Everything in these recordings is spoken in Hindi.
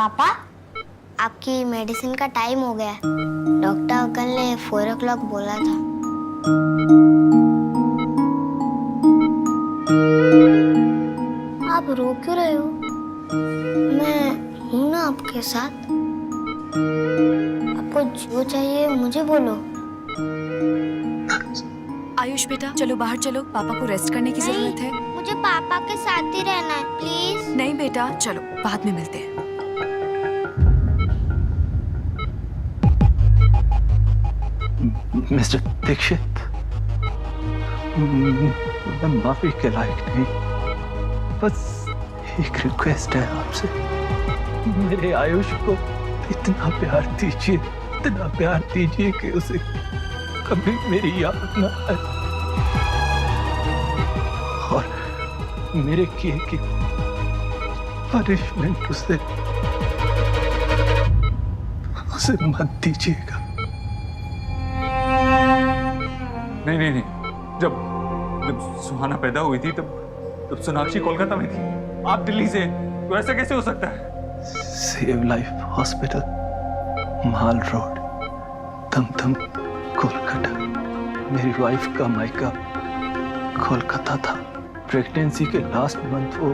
पापा, आपकी मेडिसिन का टाइम हो गया है। डॉक्टर अंकल ने 4 o'clock बोला था। आप रो क्यों रहे हो? मैं हूं ना आपके साथ। आपको जो चाहिए मुझे बोलो। आयुष बेटा, चलो बाहर चलो, पापा को रेस्ट करने की जरूरत है। मुझे पापा के साथ ही रहना है, प्लीज। नहीं बेटा, चलो बाद में मिलते हैं। मिस्टर दीक्षित, मैं माफी के लायक नहीं, बस एक रिक्वेस्ट है आपसे। मेरे आयुष को इतना प्यार दीजिए, इतना प्यार दीजिए कि उसे कभी मेरी याद न आए और मेरे किए की पनिशमेंट उसे मत दीजिएगा। नहीं नहीं नहीं, जब सुहाना पैदा हुई थी तब सोनाक्षी कोलकाता में थी, आप दिल्ली से, तो ऐसा कैसे हो सकता है? सेव लाइफ हॉस्पिटल, माल रोड, दमदम, कोलकाता। मेरी वाइफ का मायका कोलकाता था। प्रेगनेंसी के लास्ट मंथ वो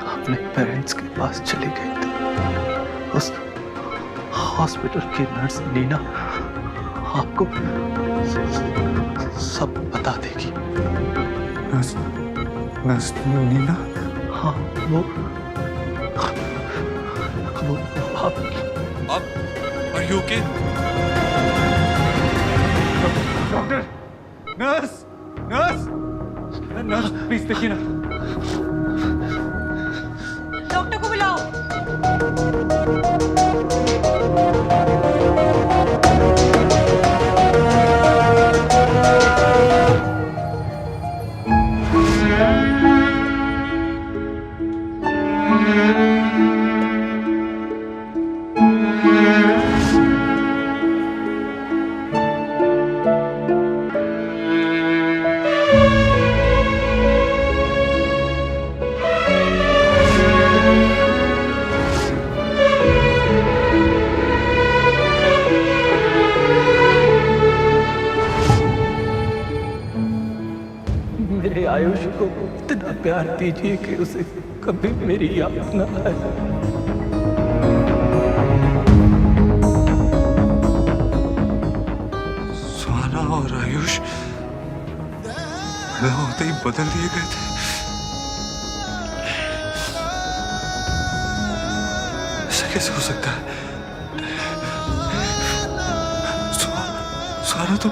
अपने पेरेंट्स के पास चली गई थी। उस हॉस्पिटल की नर्स नीना आपको सब बता देगी। नर्स नीना? हाँ, वो आप are you okay? Doctor, nurse, nurse, nurse please देखिए ना। डॉक्टर को बुलाओ। मेरे आयुष को इतना प्यार दीजिए कि उसे कभी मेरी याद न आए। सुहाना और आयुष पैदा होते ही बदल दिए गए थे। ऐसा कैसे हो सकता है? सुहाना तो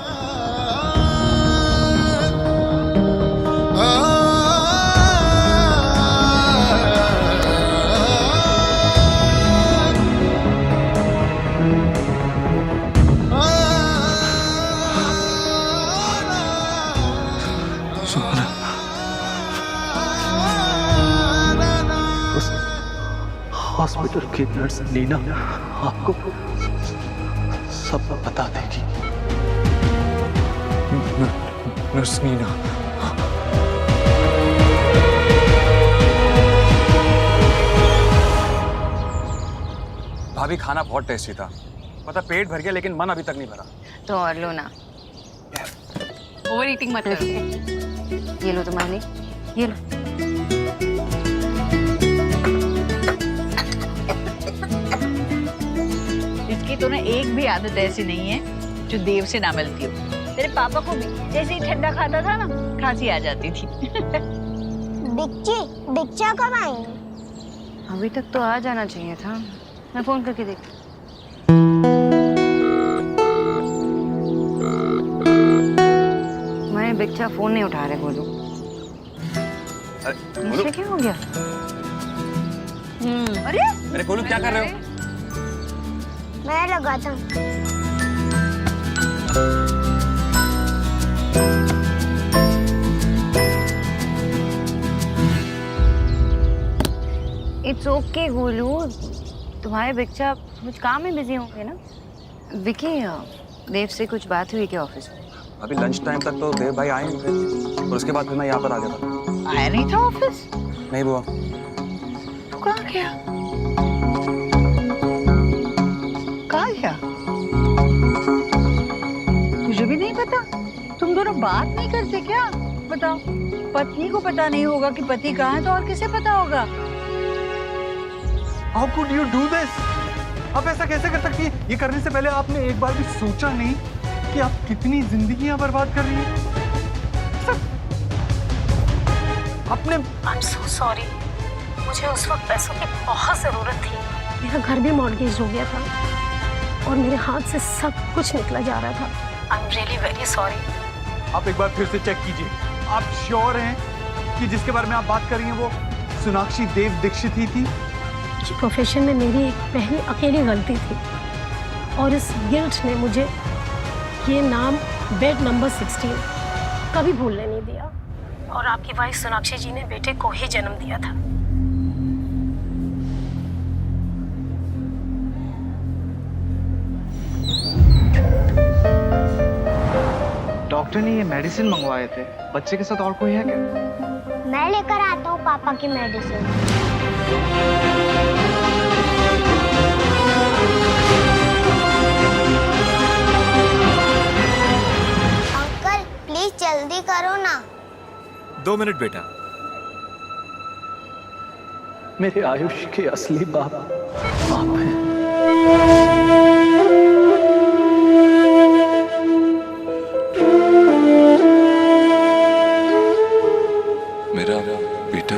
हॉस्पिटल की नर्स नीना आपको सब बता देगी। नर्स नीना? भाभी खाना बहुत टेस्टी था, पता पेट भर गया लेकिन मन अभी तक नहीं भरा। तो और लो ना, ओवर ईटिंग मत करो। ये लो तुम्हारे लिए, ये लो। इसकी तो ना एक भी आदत ऐसी नहीं है जो देव से ना मिलती हो। तेरे पापा को भी जैसे ही ठंडा खाता था ना, खांसी आ जाती थी। दीक्षा कब आएंगी? अभी तक तो आ जाना चाहिए था। मैं फोन करके देखती हूँ। मैं बिच्छा फोन नहीं उठा रहे, बोलो। बोलो, क्या हो गया? अरे बोलो क्या कर रहे हो? मैं लगाता हूँ। इट्स ओके गोलू, तुम्हारे बच्चा कुछ काम में बिजी होंगे ना। विकी, देव से कुछ बात हुई क्या ऑफिस में? अभी लंच टाइम तक तो देव भाई आए नहीं थे और उसके बाद फिर मैं यहाँ पर आ गया था। आया नहीं था ऑफिस? नहीं बुआ। तू कहाँ गया? तो बात नहीं करते क्या? बताओ, पत्नी को पता नहीं होगा कि पति कहाँ है तो और किसे पता होगा? How could you do this? आप ऐसा कैसे कर सकती हैं? ये करने से पहले आपने एक बार भी सोचा नहीं कि आप कितनी जिंदगियां बर्बाद कर रही हैं? आपने I'm so sorry. मुझे उस वक्त पैसों की बहुत ज़रूरत थी। मेरा घर भी मॉर्गेज हो गया था और मेरे हाथ से सब कुछ निकला जा रहा था। I'm really very sorry. आप एक बार फिर से चेक कीजिए। आप श्योर हैं कि जिसके बारे में आप बात कर रही हैं वो सोनाक्षी देव दीक्षित ही थी? इस प्रोफेशन में मेरी एक पहली अकेली गलती थी और इस गिल्ट ने मुझे ये नाम बेड नंबर 16 कभी भूलने नहीं दिया। और आपकी वाइफ सोनाक्षी जी ने बेटे को ही जन्म दिया था। डॉक्टर ने ये मेडिसिन मंगवाए थे। बच्चे के साथ और कोई है क्या? मैं लेकर आता हूँ पापा की मेडिसिन। अंकल प्लीज जल्दी करो ना। 2 मिनट बेटा। मेरे आयुष के असली बाप आप हैं। मेरा बेटा।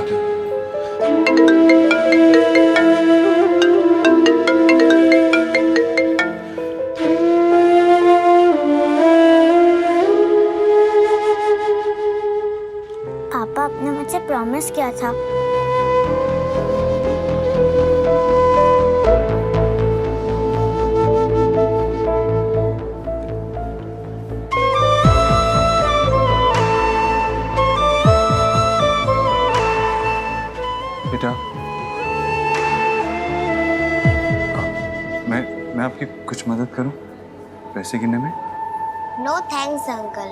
पापा आपने मुझसे प्रॉमिस किया था। बेटा, मैं आपकी कुछ मदद करूं पैसे गिनने में? नो थैंक्स अंकल,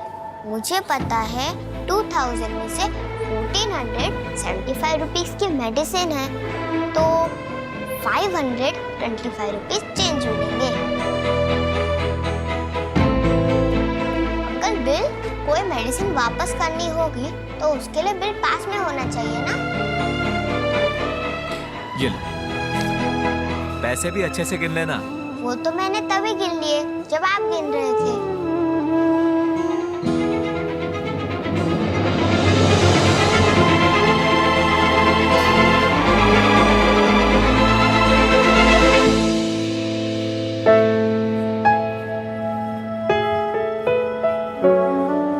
मुझे पता है 2000 में से 1475 रुपीस की मेडिसिन है तो 525 रुपीस चेंज मिलेंगे। अंकल बिल कोई मेडिसिन वापस करनी होगी तो उसके लिए बिल पास में होना चाहिए ना। ये लो, पैसे भी अच्छे से गिन लेना। वो तो मैंने तभी गिन लिए जब आप गिन रहे थे।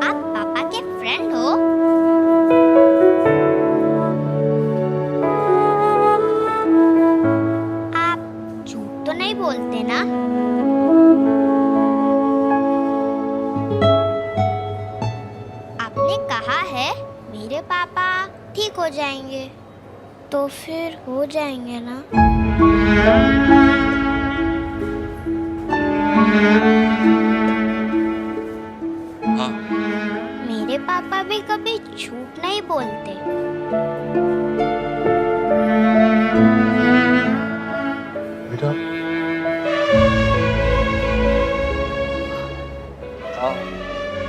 आप पापा के फ्रेंड हो? आप झूठ तो नहीं बोलते ना? आपने कहा है मेरे पापा ठीक हो जाएंगे तो फिर हो जाएंगे ना? हाँ। मेरे पापा भी कभी झूठ नहीं बोलते। बेटा,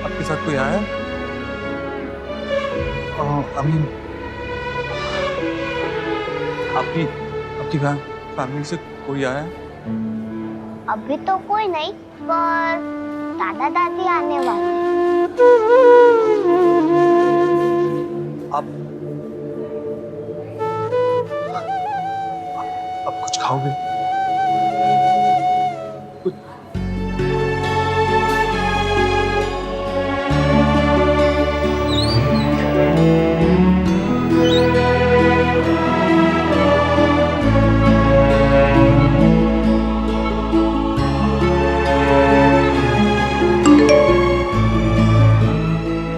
आपके साथ कोई आया? अमीन, आपकी फैमिली से कोई आया? अभी तो कोई नहीं, पर दादा दादी आने वाले। आप कुछ खाओगे? कुछ?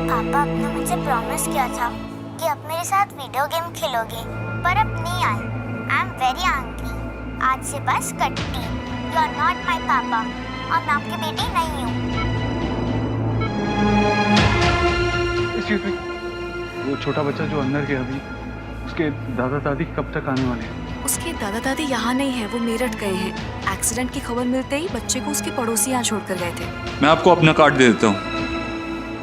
पापा आपने मुझे प्रॉमिस किया था कि आप मेरे साथ वीडियो गेम खेलोगे, पर अब नहीं आए। I am very angry. आज से बस कट्टी। यू आर नॉट माई पापा और मैं आपकी बेटी नहीं हूँ। एक्सक्यूज मी, वो छोटा बच्चा जो अंदर गया अभी, उसके दादा दादी कब तक आने वाले हैं? उसके दादा दादी यहाँ नहीं है, वो मेरठ गए हैं। एक्सीडेंट की खबर मिलते ही बच्चे को उसके पड़ोसी यहाँ छोड़कर गए थे। मैं आपको अपना कार्ड दे देता हूँ।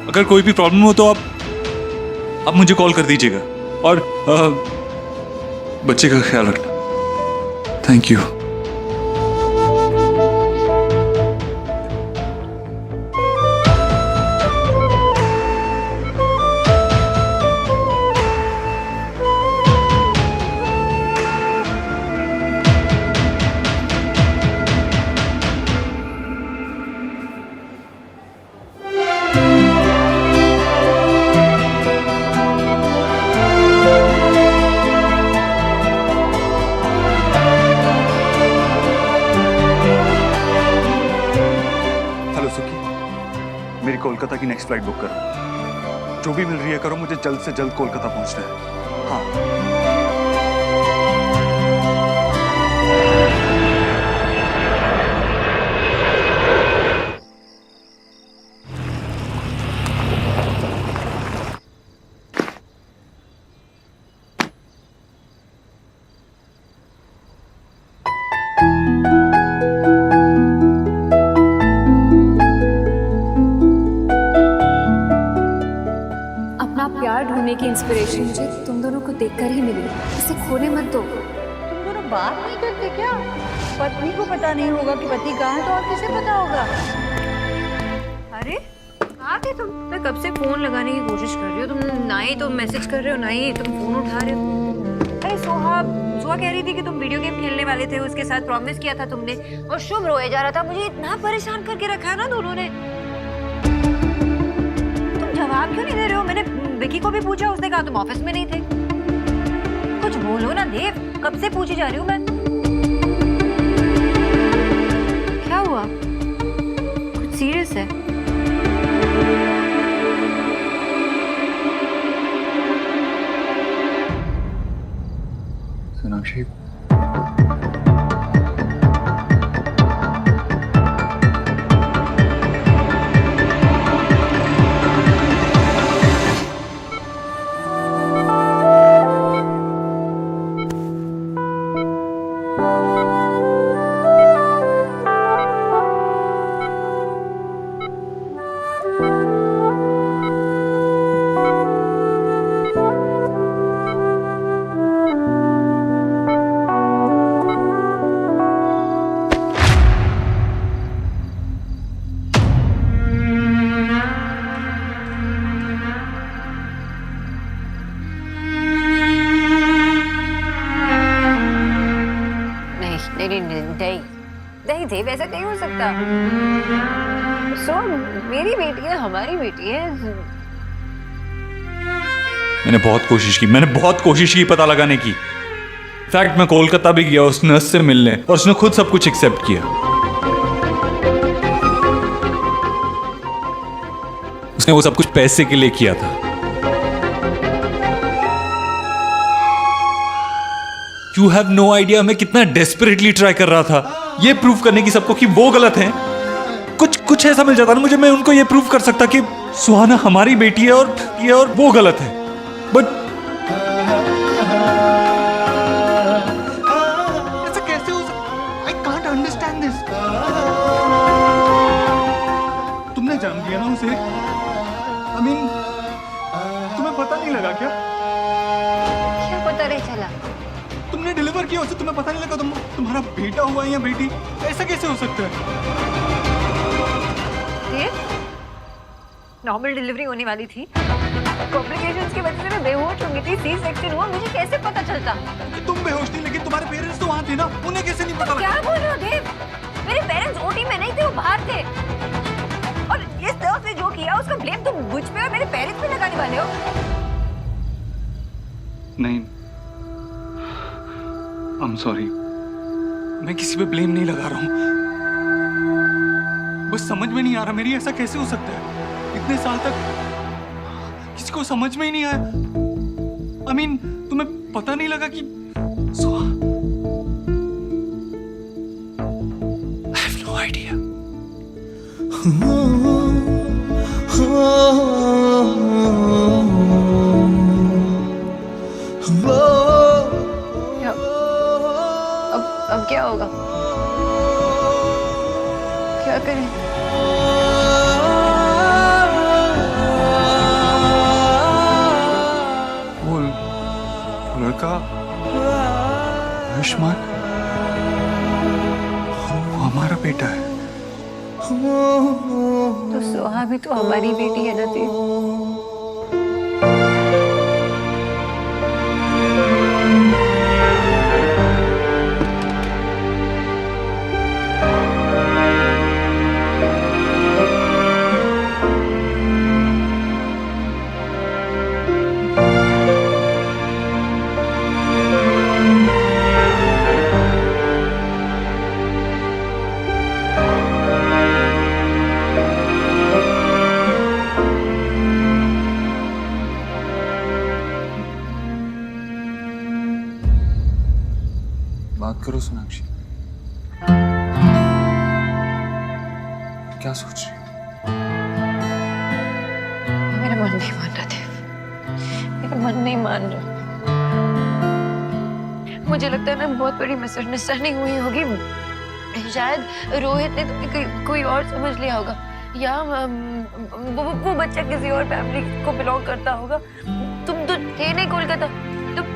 अगर कोई भी प्रॉब्लम हो तो आप मुझे कॉल कर दीजिएगा और बच्चे का ख्याल रखना। Thank you. मेरी कोलकाता की नेक्स्ट फ्लाइट बुक करो। जो भी मिल रही है करो, मुझे जल्द से जल्द कोलकाता पहुंचना है। हाँ। प्यार ढूंढने की इंस्पिरेशन मुझे तुम दोनों को देखकर ही मिली। इसे खोने मत दो। तुम दोनों बात नहीं करते क्या? पत्नी को पता नहीं होगा कि पति कहाँ है तो और किसे पता होगा? अरे कहाँ थे तुम? मैं कब से फोन लगाने की कोशिश कर रही हो, तुम ना ही तुम मैसेज कर रहे हो ना ही तुम फोन उठा रहे हो। अरे सुहा कह रही थी कि तुम वीडियो गेम खेलने वाले थे, उसके साथ प्रॉमिस किया था तुमने, और शुभ रोए जा रहा था। मुझे इतना परेशान करके रखा है ना दोनों ने। तुम जवाब क्यों नहीं दे रहे हो? मैंने विकी को भी पूछा, उसने कहा तुम ऑफिस में नहीं थे। कुछ बोलो ना देव, कब से पूछी जा रही हूँ मैं। क्या हुआ? कुछ सीरियस है? सोनाक्षी, नहीं देव, ऐसा नहीं हो सकता। मेरी बेटी है, हमारी बेटी है। मैंने बहुत कोशिश की पता लगाने की। फैक्ट मैं कोलकाता भी गया उस नर्स से मिलने, और उसने खुद सब कुछ एक्सेप्ट किया। उसने वो सब कुछ पैसे के लिए किया था। You have no idea मैं कितना डेस्परेटली ट्राई कर रहा था ये प्रूव करने की सबको कि वो गलत हैं। कुछ ऐसा मिल जाता ना मुझे, मैं उनको ये प्रूव कर सकता कि सुहाना हमारी बेटी है और वो गलत है। बट ऐसा कैसे हो सकता? I can't understand this. तुमने जान लिया ना उसे? I mean, तुम्हें पता नहीं लगा क्या? क्या पता नहीं चला? तुमने डिलीवर किया उसे, तुम्हें पता नहीं लगा तुम्हारा बेटा हुआ या बेटी? ऐसा कैसे हो सकता है? नॉर्मल डिलीवरी होने वाली थी, कॉम्प्लिकेशंस की वजह से मैं बेहोश हो गई थी, सी सेक्शन हुआ। मुझे कैसे पता चलता? तुम बेहोश थी लेकिन तुम्हारे पेरेंट्स तो वहाँ थे ना, उन्हें कैसे नहीं पता? क्या बोल रहे हो देव? मेरे पेरेंट्स ओटी में नहीं थे, वो बाहर थे। और इस नर्स ने जो किया उसका ब्लेम तुम मुझ पे और मेरे पेरेंट्स पे लगाने वाले हो? नहीं, I'm sorry. मैं किसी पे ब्लेम नहीं लगा रहा हूँ, बस समझ में नहीं आ रहा मेरी ऐसा कैसे हो सकता है? इतने साल तक किसी को समझ में ही नहीं आया। I mean, तुम्हें पता नहीं लगा कि I have no idea. अब क्या होगा? क्या करें? लड़का आयुष्मान वो हमारा बेटा है। तो सुहा भी तो हमारी बेटी है ना देव। बात करो सोनाक्षी, क्या सोच रही हो? मेरा मन नहीं मान रहा देव, मेरा मन नहीं मान रहा। मुझे लगता है ना बहुत बड़ी मिसअंडरस्टैंडिंग हुई होगी। शायद रोहित ने तुम्हें कोई और समझ लिया होगा, या वो बच्चा किसी और फैमिली को बिलोंग करता होगा। तुम तो थे नहीं कोलकाता, तुम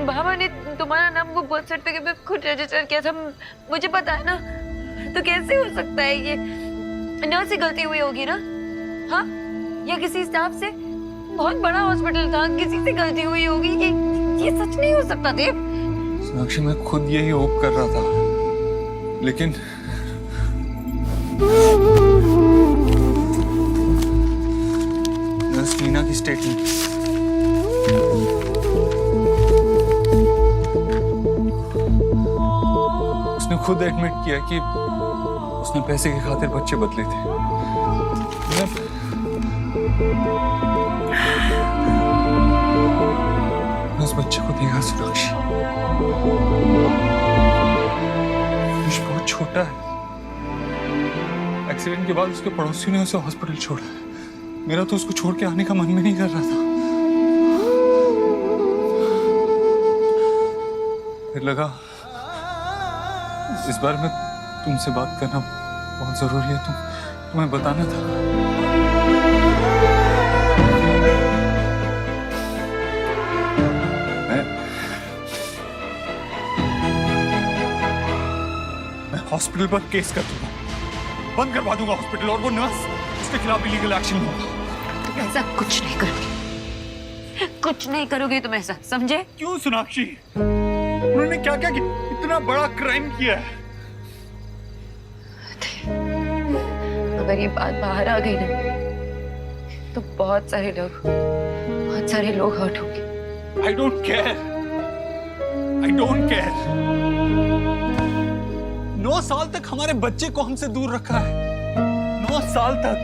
बाबा ने तुम्हारा नाम वो बर्थ सर्टिफिकेट में खुद रजिस्टर किया था, मुझे पता है ना। तो कैसे हो सकता है ये? नर्स से गलती हुई होगी ना, हाँ? या किसी स्टाफ से? बहुत बड़ा हॉस्पिटल था, किसी से गलती हुई होगी। ये सच नहीं हो सकता देव। सोनाक्षी मैं खुद यही होप कर रहा था, लेकिन नर्स मीना की स्टेटमेंट उसने खुद एडमिट किया कि उसने पैसे की खातिर बच्चे बदले थे। मैं उस बच्चे को देखा सोनाक्षी, आयुष बहुत छोटा है। एक्सीडेंट के बाद उसके पड़ोसियों ने उसे हॉस्पिटल छोड़ा। मेरा तो उसको छोड़ के आने का मन भी नहीं कर रहा था। फिर लगा इस बार में तुमसे बात करना बहुत जरूरी है, तुम्हें बताना था। मैं हॉस्पिटल पर केस कर दूंगा, बंद करवा दूंगा हॉस्पिटल, और वो नर्स उसके खिलाफ लीगल एक्शन होगा। तुम ऐसा कुछ नहीं करोगे, कुछ नहीं करोगे तुम ऐसा, समझे? क्यों सोनाक्षी? उन्होंने क्या क्या इतना बड़ा क्राइम किया है? अगर ये बात बाहर आ गई ना, तो बहुत सारे लोग हर्ट होंगे। I don't care. I don't care. 9 साल तक हमारे बच्चे को हमसे दूर रखा है। 9 साल तक।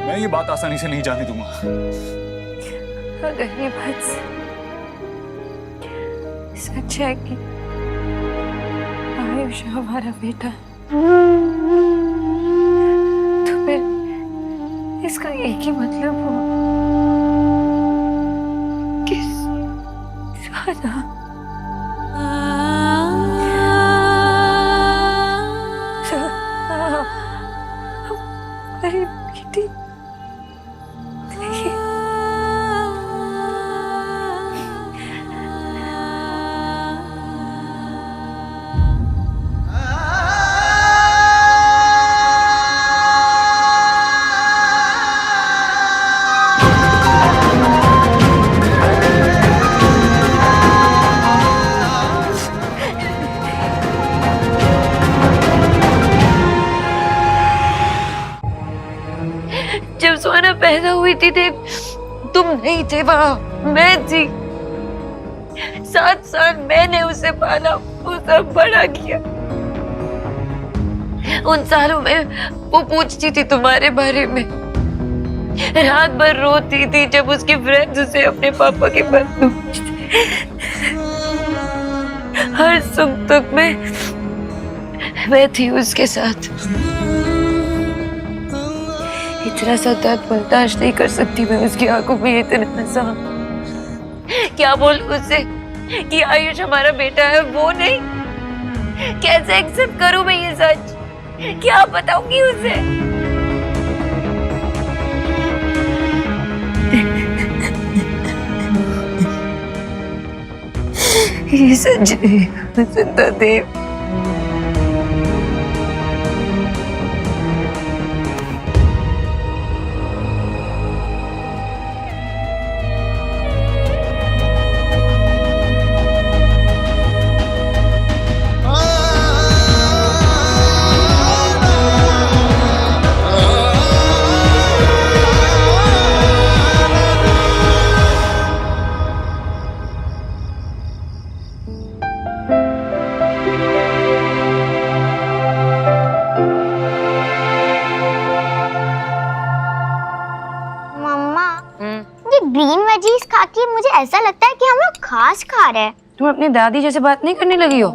मैं ये बात आसानी से नहीं जाने दूंगा। अगर ये बात सच है कि आयुष हमारा बेटा है, तो फिर इसका एक ही मतलब हुआ कि सुहाना हमारी बेटी जब सुहाना पैदा हुई थी तुम नहीं थे वहां, मैं थी। 7 साल मैंने उसे पाला, उसे बड़ा किया। उन सालों में वो पूछती थी तुम्हारे बारे में, रात भर रोती थी जब उसके फ्रेंड्स उसे अपने पापा के बारे में पूछते। हर सुख दुख में मैं थी उसके साथ। इतना सा दर्द बर्दाश्त नहीं कर सकती मैं उसकी आंखों में इतना सा। क्या बोल उससे कि आयुष हमारा बेटा है? वो नहीं, कैसे एक्सेप्ट करूं मैं ये सच? क्या बताऊंगी उसे? ये सच है, जिंदा देव। ग्रीन वेजीज खा के मुझे ऐसा लगता है कि हम लोग घास खा रहे हैं। तुम अपनी दादी जैसे बात नहीं करने लगी हो?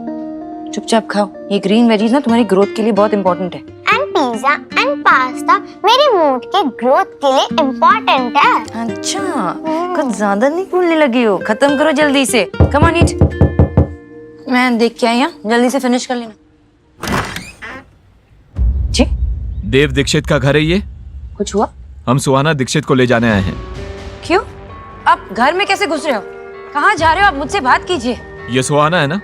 चुपचाप खाओ, ये ग्रीन वेजीज ना तुम्हारी ग्रोथ के लिए बहुत इंपॉर्टेंट है। एंड पिज्जा एंड पास्ता मेरे मूड के ग्रोथ के लिए इम्पोर्टेंट है। अच्छा, कुछ ज्यादा नहीं बोलने लगी हो। खत्म करो जल्दी से। कम ऑन ईट। मैं देख के आई हूँ, जल्दी से फिनिश कर लेना। जी? देव दीक्षित का घर है ये? कुछ हुआ? हम सुहाना दीक्षित को ले जाने आए हैं। क्यों? आप घर में कैसे घुस रहे हो? कहाँ जा रहे हो आप? मुझसे बात कीजिए। ये सुहाना है ना?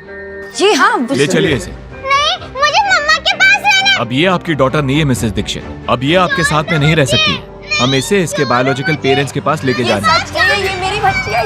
जी हाँ। ले चलिए इसे। नहीं, मुझे मम्मा के पास रहना है। अब ये आपकी डॉटर नहीं है मिसेस दीक्षित। अब ये आपके साथ में नहीं रह सकती है। हम इसे इसके बायोलॉजिकल पेरेंट्स के पास लेके जाना है। ये मेरी बच्ची है।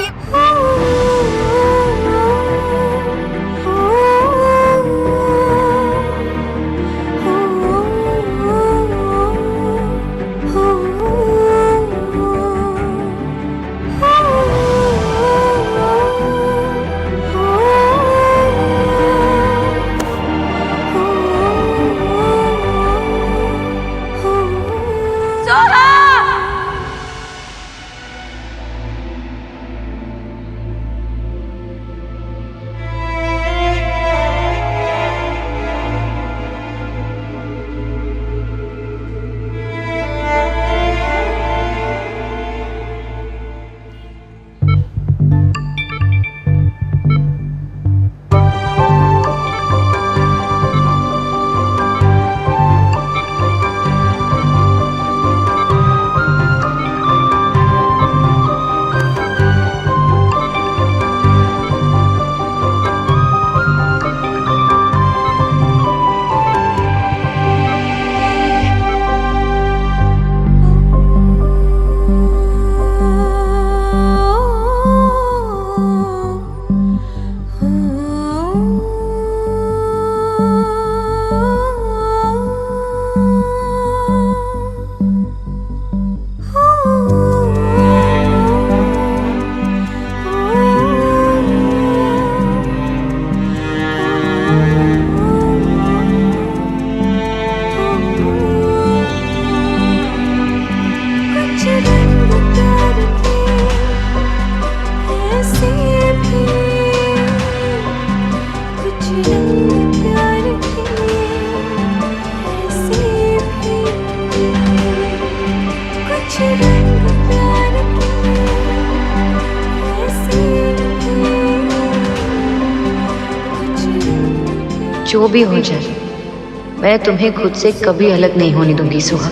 जो भी हो जाए, मैं तुम्हें खुद से कभी अलग नहीं होने दूंगी सुहा।